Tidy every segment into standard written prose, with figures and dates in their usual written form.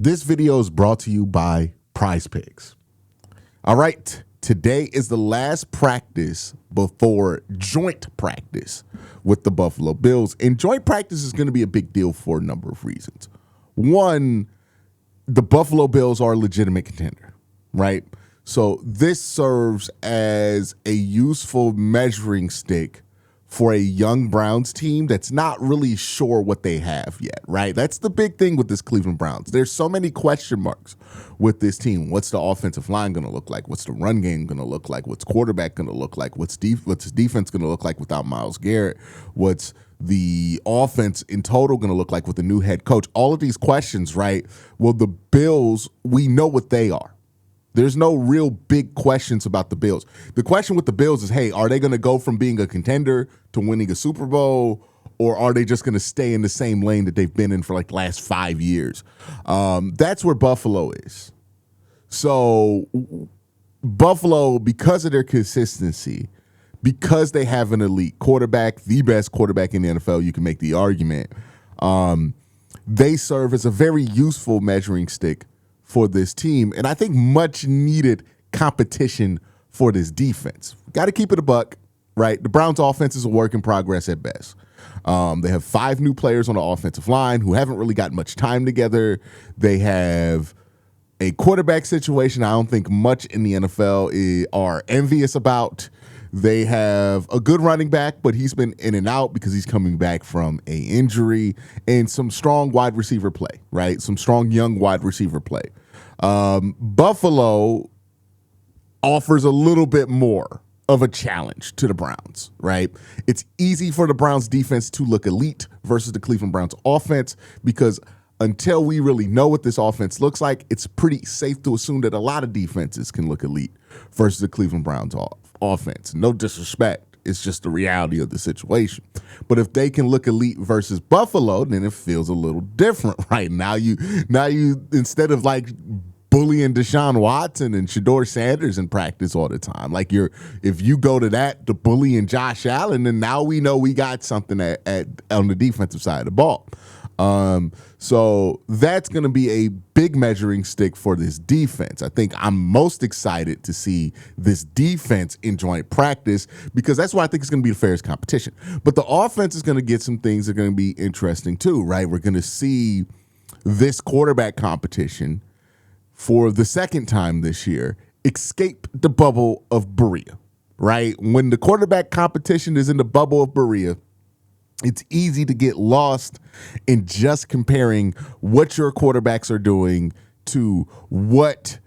This video is brought to you by PrizePicks. All right, today is the last practice before joint practice with the Buffalo Bills. And joint practice is going to be a big deal for a number of reasons. One, the Buffalo Bills are a legitimate contender, right? So this serves as a useful measuring stick for a young Browns team that's not really sure what they have yet, right? That's the big thing with this Cleveland Browns. There's so many question marks with this team. What's the offensive line going to look like? What's the run game going to look like? What's quarterback going to look like? What's defense going to look like without Myles Garrett? What's the offense in total going to look like with the new head coach? All of these questions, right? Well, the Bills, we know what they are. There's no real big questions about the Bills. The question with the Bills is, hey, are they going to go from being a contender to winning a Super Bowl, or are they just going to stay in the same lane that they've been in for like the last 5 years? That's where Buffalo is. So Buffalo, because of their consistency, because they have an elite quarterback, the best quarterback in the NFL, you can make the argument, they serve as a very useful measuring stick for this team, and I think much needed competition for this defense. Got to keep it a buck, right? The Browns' offense is a work in progress at best. They have 5 new players on the offensive line who haven't really got much time together. They have a quarterback situation I don't think much in the NFL are envious about. They have a good running back, but he's been in and out because he's coming back from an injury, and some strong wide receiver play, right? Some strong young wide receiver play. Buffalo offers a little bit more of a challenge to the Browns, right? It's easy for the Browns defense to look elite versus the Cleveland Browns offense because until we really know what this offense looks like, it's pretty safe to assume that a lot of defenses can look elite versus the Cleveland Browns offense. No disrespect. It's just the reality of the situation. But if they can look elite versus Buffalo, then it feels a little different, right? Now you instead of like bullying Deshaun Watson and Shedeur Sanders in practice all the time, like if you go to that to bullying Josh Allen, then now we know we got something on the defensive side of the ball. So that's going to be a big measuring stick for this defense. I think I'm most excited to see this defense in joint practice because that's why I think it's going to be the fairest competition. But the offense is going to get some things that are going to be interesting too, right? We're going to see this quarterback competition for the second time this year escape the bubble of Berea, right? When the quarterback competition is in the bubble of Berea, it's easy to get lost in just comparing what your quarterbacks are doing to what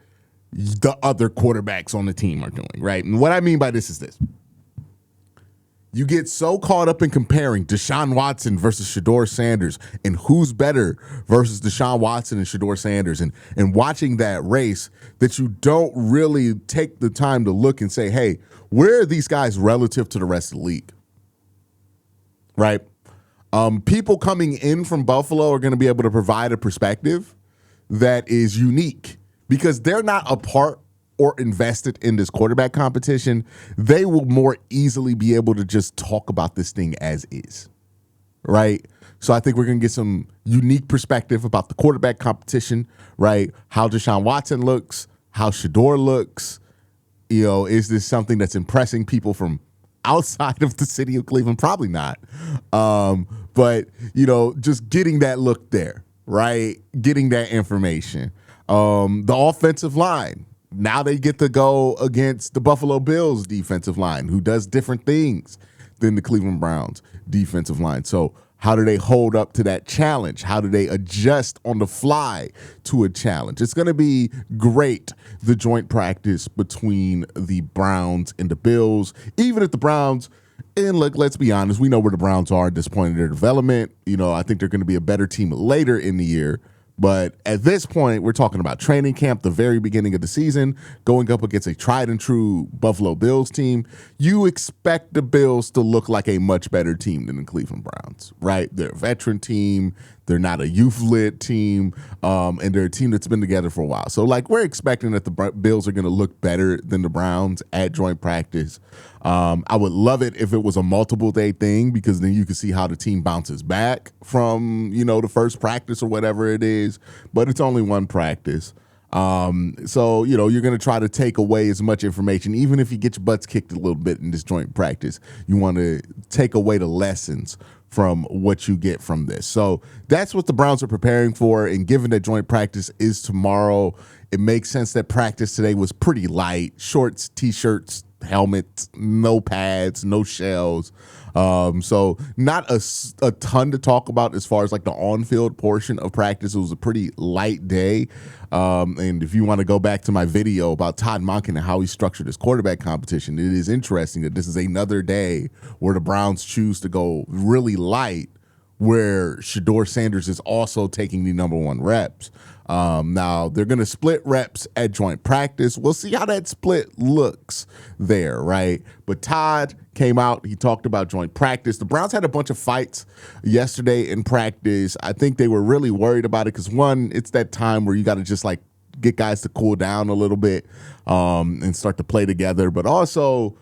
the other quarterbacks on the team are doing, right? And what I mean by this is this. You get so caught up in comparing Deshaun Watson versus Shedeur Sanders and who's better versus Deshaun Watson and Shedeur Sanders and watching that race that you don't really take the time to look and say, hey, where are these guys relative to the rest of the league? Right? People coming in from Buffalo are going to be able to provide a perspective that is unique because they're not a part or invested in this quarterback competition. They will more easily be able to just talk about this thing as is, right? So I think we're going to get some unique perspective about the quarterback competition, right? How Deshaun Watson looks, how Shedeur looks. Is this something that's impressing people from outside of the city of Cleveland? Probably not. But, just getting that look there, right? Getting that information. The offensive line. Now they get to go against the Buffalo Bills defensive line, who does different things than the Cleveland Browns defensive line. So how do they hold up to that challenge? How do they adjust on the fly to a challenge? It's going to be great, the joint practice between the Browns and the Bills. Even if the Browns, and look, let's be honest, we know where the Browns are at this point in their development. I think they're going to be a better team later in the year. But at this point, we're talking about training camp, the very beginning of the season, going up against a tried and true Buffalo Bills team. You expect the Bills to look like a much better team than the Cleveland Browns, right? They're a veteran team. They're not a youth-led team, and they're a team that's been together for a while. So, like, we're expecting that the Bills are going to look better than the Browns at joint practice. I would love it if it was a multiple-day thing, because then you can see how the team bounces back from, the first practice or whatever it is. But it's only one practice. So, you're going to try to take away as much information, even if you get your butts kicked a little bit in this joint practice. You want to take away the lessons from what you get from this. So that's what the Browns are preparing for. And given that joint practice is tomorrow, it makes sense that practice today was pretty light. Shorts, T-shirts, helmets, no pads, no shells. So not a ton to talk about as far as like the on-field portion of practice. It was a pretty light day. And if you want to go back to my video about Todd Monken and how he structured his quarterback competition, it is interesting that this is another day where the Browns choose to go really light, where Shedeur Sanders is also taking the number one reps. Now, they're going to split reps at joint practice. We'll see how that split looks there, right? But Todd came out. He talked about joint practice. The Browns had a bunch of fights yesterday in practice. I think they were really worried about it because, one, it's that time where you got to just, like, get guys to cool down a little bit and start to play together. But also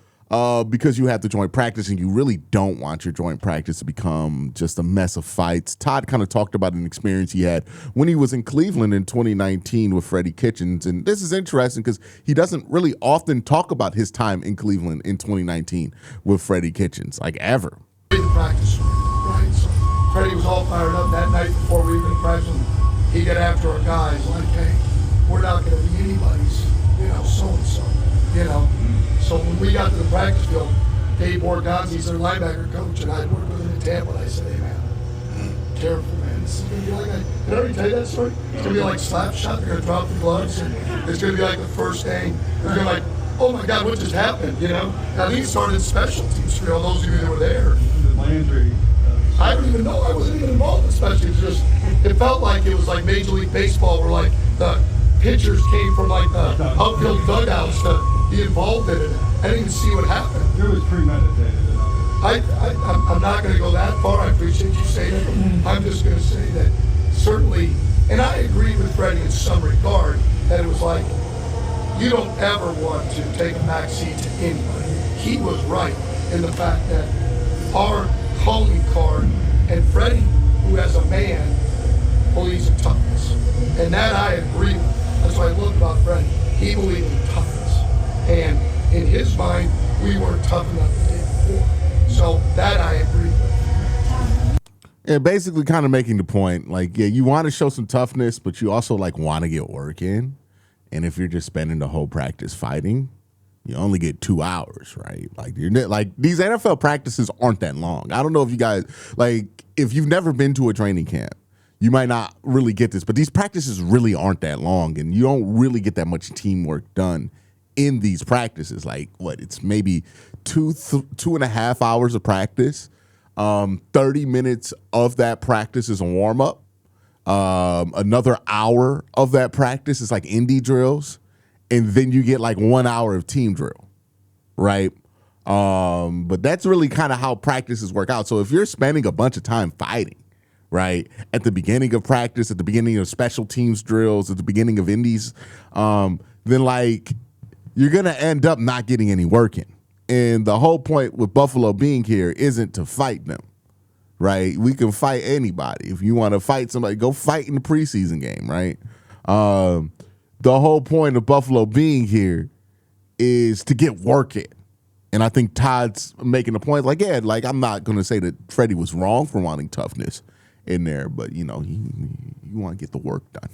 because you have to joint practice and you really don't want your joint practice to become just a mess of fights. Todd kind of talked about an experience he had when he was in Cleveland in 2019 with Freddie Kitchens. And this is interesting because he doesn't really often talk about his time in Cleveland in 2019 with Freddie Kitchens, like ever. The practice, right? So Freddie was all fired up that night before we even practiced. He got after our guys like, hey, we're not going to be anybody's, so-and-so, So when we got to the practice field, Dave Borgonzi's their linebacker coach, and I'd worked with him in Tampa, and I said, hey, man, careful, man. This is going to be like, did I already tell you that story? It's going to be like slap shot. They're going to drop the gloves, and it's going to be like the first thing. They're going to be like, oh, my God, what just happened, And I think it started special teams for all those of you that were there. Landry. I don't even know. I wasn't even involved in special teams. It felt like it was like Major League Baseball, where like the pitchers came from like the outfield dugouts to be involved in it. I didn't even see what happened. It was premeditated. I'm not going to go that far. I appreciate you saying it. I'm just going to say that certainly, and I agree with Freddie in some regard, that it was like, you don't ever want to take a backseat to anybody. He was right in the fact that our calling card, and Freddie, who as a man, believes in toughness. And that I agree with. That's what I love about Freddie. He believed in toughness. And in his mind, we weren't tough enough the day before. So that I agree with. Yeah, basically kind of making the point, like, yeah, you want to show some toughness, but you also, like, want to get work in. And if you're just spending the whole practice fighting, you only get 2 hours, right? Like, these NFL practices aren't that long. I don't know if you guys, like, if you've never been to a training camp, you might not really get this, but these practices really aren't that long, and you don't really get that much teamwork done in these practices. Like, it's maybe 2.5 hours of practice. 30 minutes of that practice is a warm-up. Another hour of that practice is like indie drills. And then you get like 1 hour of team drill, right? But that's really kind of how practices work out. So if you're spending a bunch of time fighting, right, at the beginning of practice, at the beginning of special teams drills, at the beginning of indies, then like you're going to end up not getting any work in. And the whole point with Buffalo being here isn't to fight them, right? We can fight anybody. If you want to fight somebody, go fight in the preseason game, right? The whole point of Buffalo being here is to get work in. And I think Todd's making a point, like, yeah, like, I'm not going to say that Freddie was wrong for wanting toughness in there, but, you want to get the work done,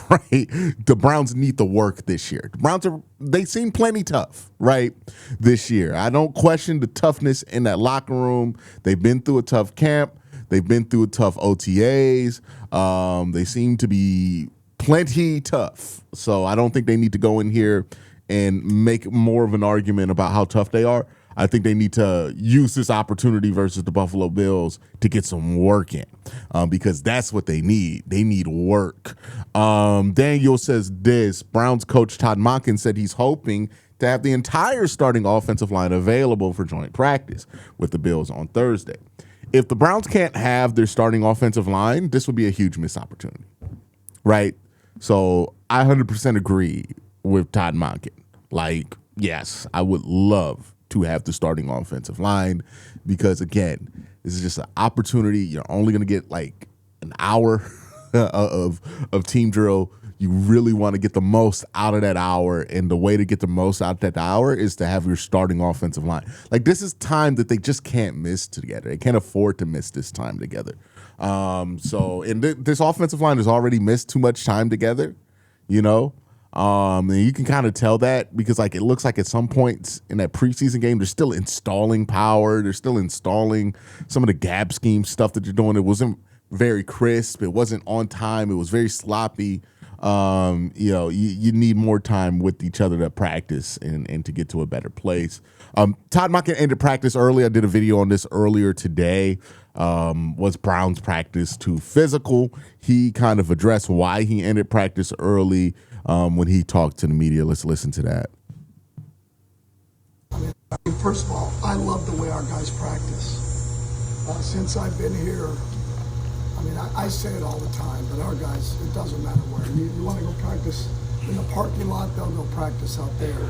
right? The Browns need the work this year. The Browns they seem plenty tough, right, this year. I don't question the toughness in that locker room. They've been through a tough camp. They've been through a tough OTAs. They seem to be plenty tough. So I don't think they need to go in here and make more of an argument about how tough they are. I think they need to use this opportunity versus the Buffalo Bills to get some work in because that's what they need. They need work. Daniel says this, Browns coach Todd Monken said he's hoping to have the entire starting offensive line available for joint practice with the Bills on Thursday. if the Browns can't have their starting offensive line, this would be a huge missed opportunity, right? So I 100% agree with Todd Monken. Like, yes, I would love to have the starting offensive line because, again, this is just an opportunity. You're only going to get like an hour of team drill. You really want to get the most out of that hour, and the way to get the most out of that hour is to have your starting offensive line. Like, this is time that they just can't miss together. They can't afford to miss this time together. This offensive line has already missed too much time together, you know? And you can kind of tell that because, like, it looks like at some points in that preseason game, they're still installing power. They're still installing some of the gap scheme stuff that they're doing. It wasn't very crisp. It wasn't on time. It was very sloppy. You need more time with each other to practice and to get to a better place. Todd Monken ended practice early. I did a video on this earlier today. Was Brown's practice too physical? He kind of addressed why he ended practice early when he talked to the media. Let's listen to that. First of all, I love the way our guys practice. Since I've been here, I say it all the time, but our guys, it doesn't matter where. You want to go practice in the parking lot, they'll go practice out there.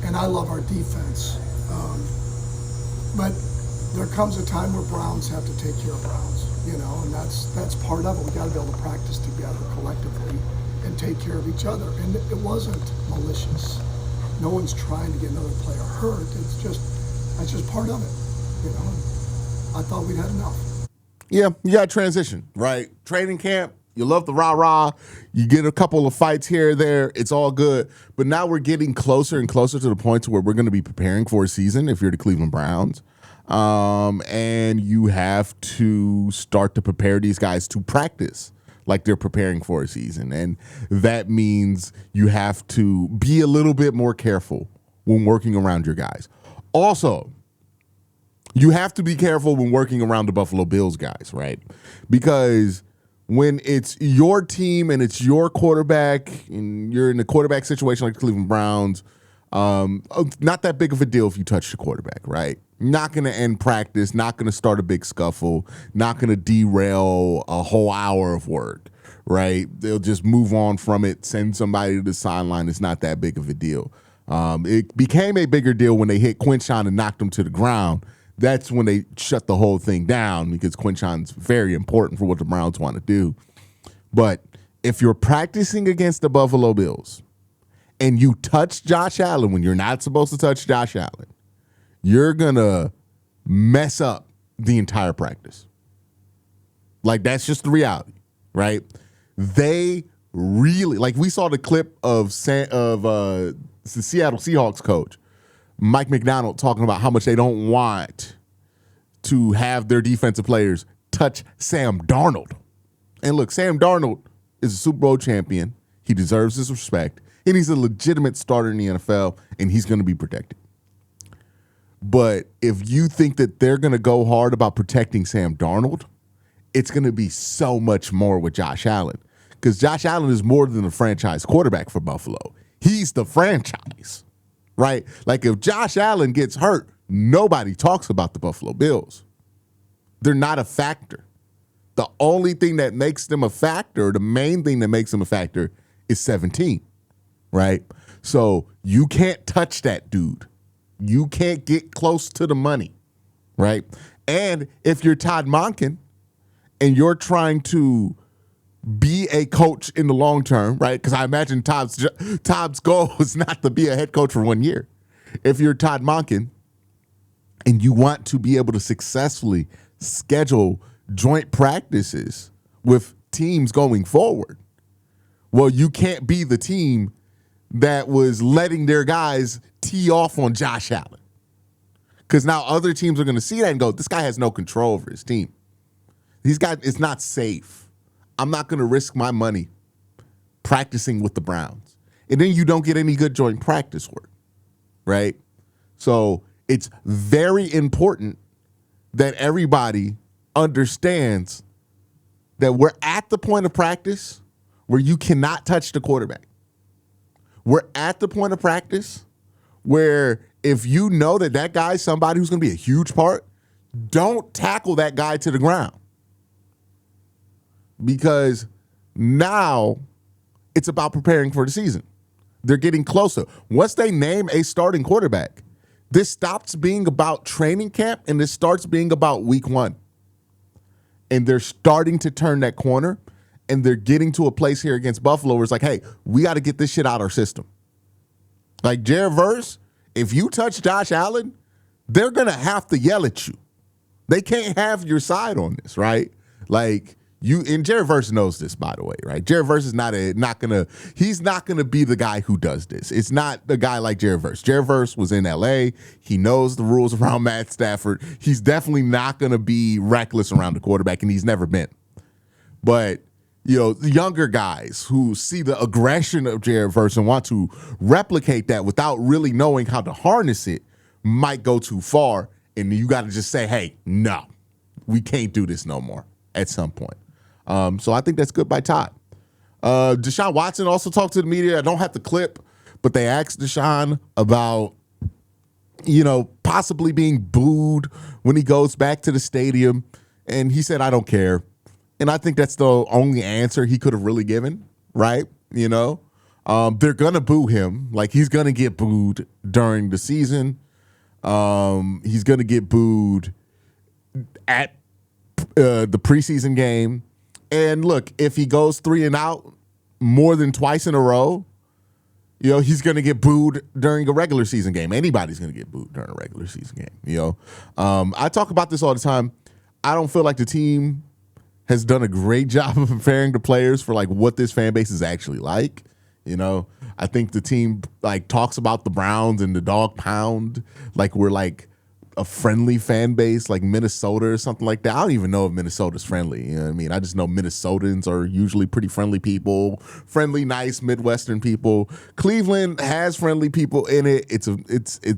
And I love our defense. But there comes a time where Browns have to take care of Browns, and that's part of it. We got to be able to practice together collectively and take care of each other. And it wasn't malicious. No one's trying to get another player hurt. That's just part of it, I thought we'd had enough. Yeah, you got to transition, right? Training camp, you love the rah-rah. You get a couple of fights here or there. It's all good. But now we're getting closer and closer to the point to where we're going to be preparing for a season if you're the Cleveland Browns. And you have to start to prepare these guys to practice like they're preparing for a season. And that means you have to be a little bit more careful when working around your guys. Also, you have to be careful when working around the Buffalo Bills guys, right? Because when it's your team and it's your quarterback and you're in a quarterback situation like the Cleveland Browns, not that big of a deal if you touch the quarterback, right? Not going to end practice, not going to start a big scuffle, not going to derail a whole hour of work, right? They'll just move on from it, send somebody to the sideline. It's not that big of a deal. It became a bigger deal when they hit Quincy and knocked him to the ground. That's when they shut the whole thing down because Quincy's very important for what the Browns want to do. But if you're practicing against the Buffalo Bills and you touch Josh Allen when you're not supposed to touch Josh Allen, you're going to mess up the entire practice. Like, that's just the reality, right? They really, like, we saw the clip of the Seattle Seahawks coach, Mike McDonald, talking about how much they don't want to have their defensive players touch Sam Darnold. And look, Sam Darnold is a Super Bowl champion. He deserves his respect. And he's a legitimate starter in the NFL, and he's going to be protected. But if you think that they're going to go hard about protecting Sam Darnold, it's going to be so much more with Josh Allen. Because Josh Allen is more than a franchise quarterback for Buffalo. He's the franchise. Right? Like, if Josh Allen gets hurt, nobody talks about the Buffalo Bills. They're not a factor. The only thing that makes them a factor, the main thing that makes them a factor, is 17. Right? So you can't touch that dude. You can't get close to the money. Right? And if you're Todd Monken and you're trying to be a coach in the long term, right? Because I imagine Todd's goal is not to be a head coach for 1 year. If you're Todd Monken and you want to be able to successfully schedule joint practices with teams going forward, well, you can't be the team that was letting their guys tee off on Josh Allen. Because now other teams are going to see that and go, this guy has no control over his team. It's not safe. I'm not going to risk my money practicing with the Browns. And then you don't get any good joint practice work, right? So it's very important that everybody understands that we're at the point of practice where you cannot touch the quarterback. We're at the point of practice where if you know that guy's somebody who's going to be a huge part, don't tackle that guy to the ground. Because now it's about preparing for the season. They're getting closer. Once they name a starting quarterback, this stops being about training camp and this starts being about week 1. And they're starting to turn that corner, and they're getting to a place here against Buffalo where it's like, hey, we got to get this shit out of our system. Like Jared Verse, if you touch Josh Allen, they're going to have to yell at you. They can't have your side on this, right? Like, and Jared Verse knows this, by the way, right? Jared Verse is he's not gonna be the guy who does this. It's not the guy like Jared Verse. Jared Verse was in LA. He knows the rules around Matt Stafford. He's definitely not gonna be reckless around the quarterback, and he's never been. But the younger guys who see the aggression of Jared Verse and want to replicate that without really knowing how to harness it might go too far, and you got to just say, hey, no, we can't do this no more at some point. So I think that's good by Todd. Deshaun Watson also talked to the media. I don't have the clip, but they asked Deshaun about, possibly being booed when he goes back to the stadium. And he said, I don't care. And I think that's the only answer he could have really given, right? They're going to boo him. Like, he's going to get booed during the season. He's going to get booed at the preseason game. And look, if he goes 3 and out more than twice in a row, he's going to get booed during a regular season game. Anybody's going to get booed during a regular season game. I talk about this all the time. I don't feel like the team has done a great job of preparing the players for like what this fan base is actually like. I think the team like talks about the Browns and the dog pound like we're like a friendly fan base like Minnesota or something like that. I don't even know if Minnesota's friendly. You know what I mean? I just know Minnesotans are usually pretty friendly people, friendly, nice Midwestern people. Cleveland has friendly people in it. It's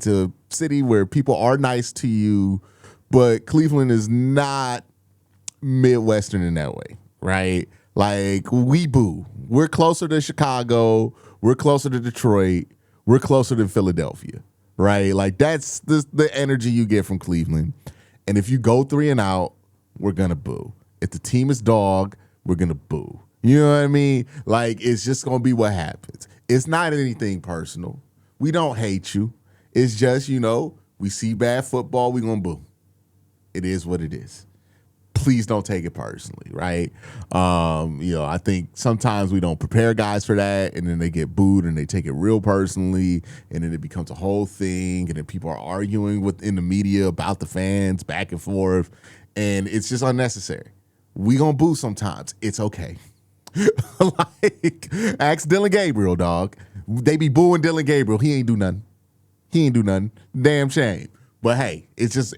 a city where people are nice to you, but Cleveland is not Midwestern in that way, right? Like, we boo. We're closer to Chicago. We're closer to Detroit. We're closer to Philadelphia. Right? Like, that's the energy you get from Cleveland. And if you go 3 and out, we're going to boo. If the team is dog, we're going to boo. You know what I mean? Like, it's just going to be what happens. It's not anything personal. We don't hate you. It's just, we see bad football, we're going to boo. It is what it is. Please don't take it personally, right? I think sometimes we don't prepare guys for that, and then they get booed and they take it real personally, and then it becomes a whole thing, and then people are arguing within the media about the fans back and forth, and it's just unnecessary. We gonna boo sometimes. It's okay. Like, ask Dylan Gabriel, dog. They be booing Dylan Gabriel. He ain't do nothing. Damn shame. But hey, it just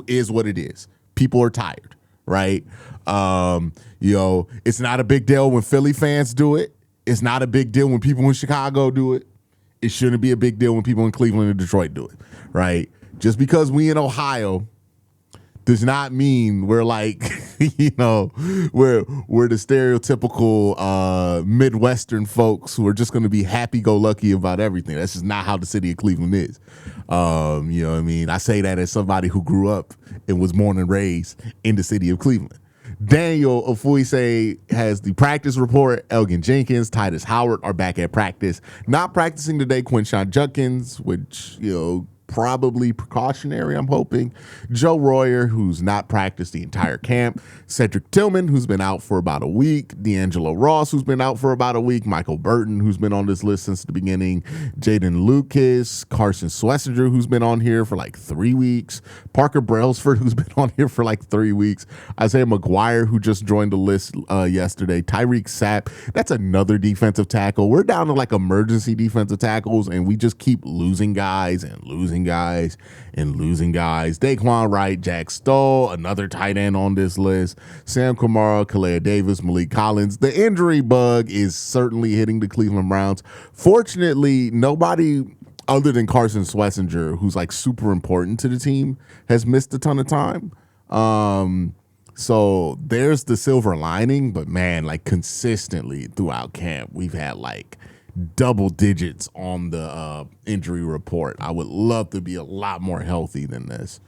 is what it is. People are tired. Right? It's not a big deal when Philly fans do it. It's not a big deal when people in Chicago do it. It shouldn't be a big deal when people in Cleveland and Detroit do it, right? Just because we in Ohio does not mean we're like, we're the stereotypical Midwestern folks who are just going to be happy-go-lucky about everything. That's just not how the city of Cleveland is. You know what I mean? I say that as somebody who grew up and was born and raised in the city of Cleveland. Daniel Ofuise has the practice report. Elgin Jenkins, Titus Howard are back at practice. Not practicing today, Quinshon Judkins, which, probably precautionary, I'm hoping. Joe Royer, who's not practiced the entire camp. Cedric Tillman, who's been out for about a week. D'Angelo Ross, who's been out for about a week. Michael Burton, who's been on this list since the beginning. Jaden Lucas. Carson Schlesinger, who's been on here for like 3 weeks. Parker Brailsford, who's been on here for like 3 weeks. Isaiah McGuire, who just joined the list yesterday. Tyreek Sapp. That's another defensive tackle. We're down to like emergency defensive tackles, and we just keep losing guys and losing guys. Daquan Wright, Jack Stoll, another tight end on this list. Sam Kamara, Kalea Davis, Malik Collins. The injury bug is certainly hitting the Cleveland Browns. Fortunately, nobody other than Carson Schlesinger, who's like super important to the team, has missed a ton of time. So there's the silver lining, but man, like consistently throughout camp, we've had like double digits on the injury report. I would love to be a lot more healthy than this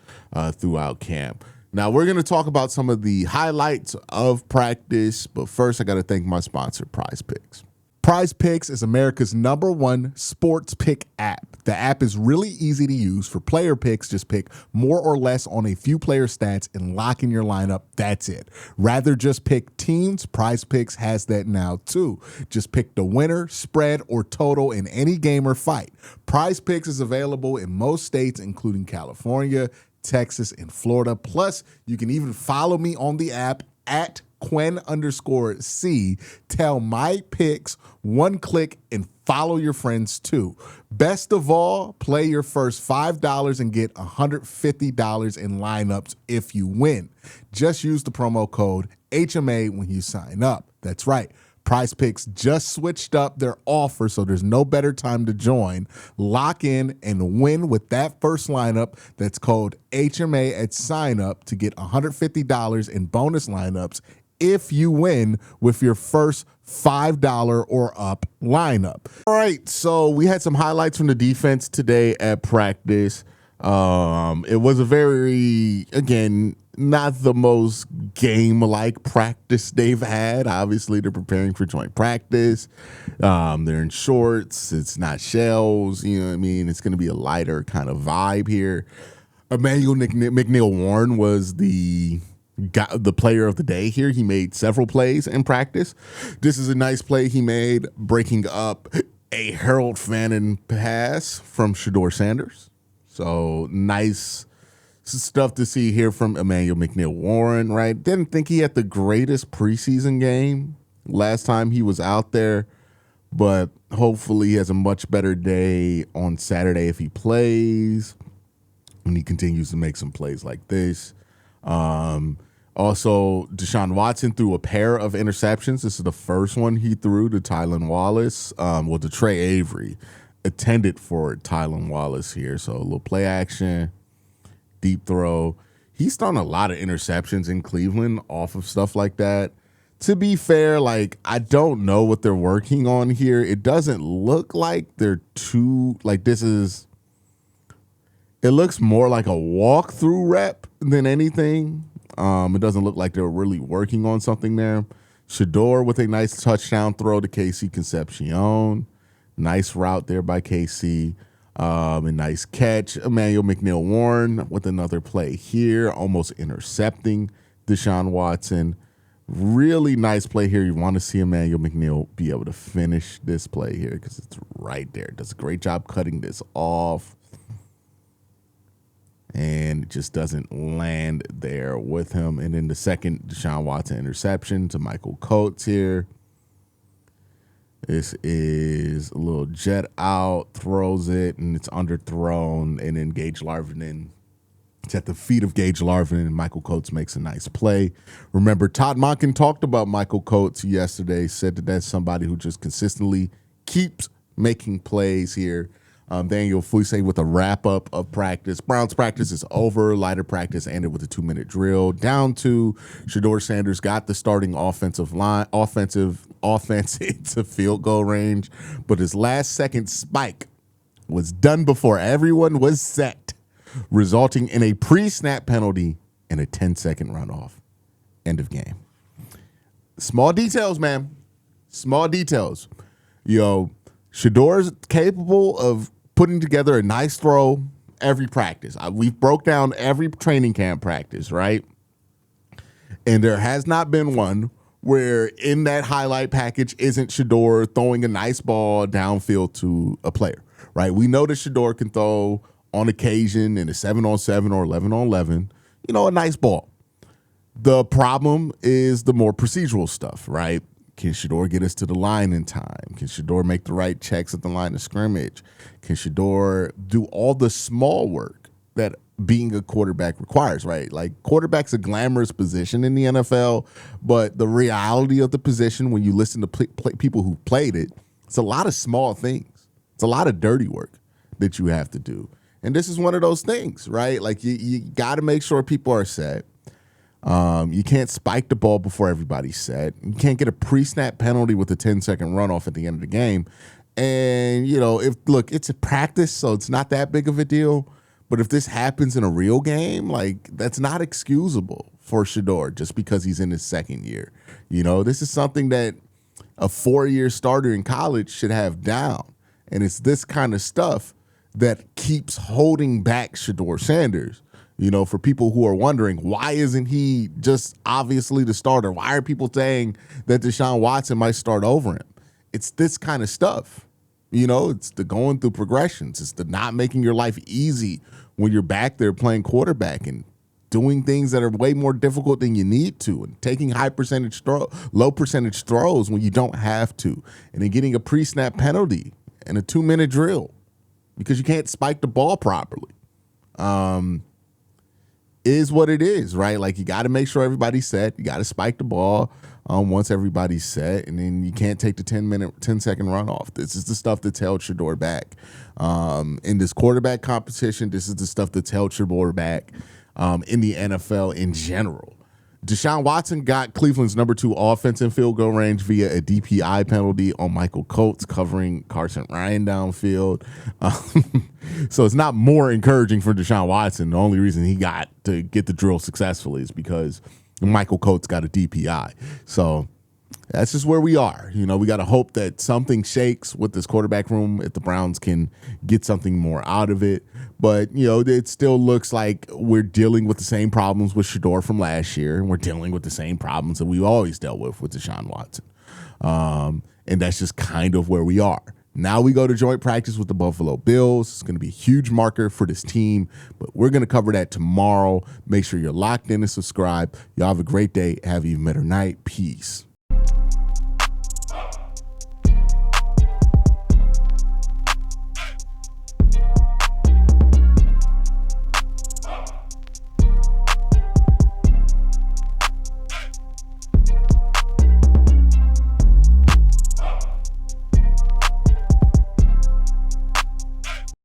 throughout camp. Now, we're going to talk about some of the highlights of practice, but first I got to thank my sponsor, PrizePicks. PrizePicks is America's #1 sports pick app. The app is really easy to use for player picks. Just pick more or less on a few player stats and lock in your lineup. That's it. Rather just pick teams, PrizePicks has that now too. Just pick the winner, spread, or total in any game or fight. PrizePicks is available in most states, including California, Texas, and Florida. Plus, you can even follow me on the app at Quen_C. Tell my picks, one click, and follow your friends too. Best of all, play your first $5 and get $150 in lineups if you win. Just use the promo code HMA when you sign up. That's right. PrizePicks just switched up their offer, so there's no better time to join. Lock in and win with that first lineup. That's code HMA at sign up to get $150 in bonus lineups if you win with your first $5 or up lineup. All right, so we had some highlights from the defense today at practice. It was a very, again, not the most game-like practice they've had. Obviously, they're preparing for joint practice. They're in shorts. It's not shells. You know what I mean? It's going to be a lighter kind of vibe here. Emmanuel McNeil-Warren was the player of the day here. He made several plays in practice. This is a nice play he made, breaking up a Harold Fannin pass from Shedeur Sanders. So nice stuff to see here from Emmanuel McNeil-Warren, right? Didn't think he had the greatest preseason game last time he was out there, but hopefully he has a much better day on Saturday if he plays and he continues to make some plays like this. Also, Deshaun Watson threw a pair of interceptions. This is the first one he threw to Tylan Wallace. To Trey Avery, attended for Tylan Wallace here. So a little play action, deep throw. He's thrown a lot of interceptions in Cleveland off of stuff like that. To be fair, I don't know what they're working on here. It doesn't look like they're it looks more like a walkthrough rep than anything. It doesn't look like they're really working on something there. Shedeur with a nice touchdown throw to KC Concepcion. Nice route there by KC. A nice catch. Emmanuel McNeil-Warren with another play here, almost intercepting Deshaun Watson. Really nice play here. You want to see Emmanuel McNeil be able to finish this play here because it's right there. Does a great job cutting this off. And it just doesn't land there with him. And then the second Deshaun Watson interception to Michael Coates here. This is a little jet out, throws it, and it's underthrown. And then Gage Larvin, it's at the feet of Gage Larvin, and Michael Coates makes a nice play. Remember, Todd Monken talked about Michael Coates yesterday, said that that's somebody who just consistently keeps making plays here. Daniel Fouisse with a wrap-up of practice. Browns practice is over. Lighter practice ended with a 2-minute drill. Down to Shedeur Sanders got the starting offensive into field goal range, but his last-second spike was done before everyone was set, resulting in a pre-snap penalty and a 10-second runoff. End of game. Small details, man. Small details. Shedeur's capable of putting together a nice throw every practice. We've broke down every training camp practice, right? And there has not been one where in that highlight package isn't Shedeur throwing a nice ball downfield to a player, right? We know that Shedeur can throw on occasion in a 7-on-7 or 11-on-11, a nice ball. The problem is the more procedural stuff, right? Can Shedeur get us to the line in time? Can Shedeur make the right checks at the line of scrimmage? Can Shedeur do all the small work that being a quarterback requires, right? Quarterback's a glamorous position in the NFL, but the reality of the position, when you listen to people who played it, it's a lot of small things. It's a lot of dirty work that you have to do. And this is one of those things, right? You got to make sure people are set. You can't spike the ball before everybody's set. You can't get a pre-snap penalty with a 10-second runoff at the end of the game. And, it's a practice, so it's not that big of a deal. But if this happens in a real game, like, that's not excusable for Shedeur just because he's in his second year. This is something that a 4-year starter in college should have down. And it's this kind of stuff that keeps holding back Shedeur Sanders. For people who are wondering, why isn't he just obviously the starter? Why are people saying that Deshaun Watson might start over him? It's this kind of stuff. It's the going through progressions. It's the not making your life easy when you're back there playing quarterback and doing things that are way more difficult than you need to, and taking low percentage throws when you don't have to, and then getting a pre-snap penalty and a 2-minute drill because you can't spike the ball properly. Is what it is, right? Like, you got to make sure everybody's set. You got to spike the ball once everybody's set, and then you can't take the 10-second runoff. This is the stuff that's held Shedeur back. In this quarterback competition, this is the stuff that's held Shedeur back in the NFL in general. Deshaun Watson got Cleveland's number 2 offense in field goal range via a DPI penalty on Michael Coates covering Carson Ryan downfield. So it's not more encouraging for Deshaun Watson. The only reason he got to get the drill successfully is because Michael Coates got a DPI. So that's just where we are. We got to hope that something shakes with this quarterback room if the Browns can get something more out of it. But, it still looks like we're dealing with the same problems with Shedeur from last year, and we're dealing with the same problems that we've always dealt with Deshaun Watson. And that's just kind of where we are. Now we go to joint practice with the Buffalo Bills. It's going to be a huge marker for this team, but we're going to cover that tomorrow. Make sure you're locked in and subscribe. Y'all have a great day. Have an even better night. Peace.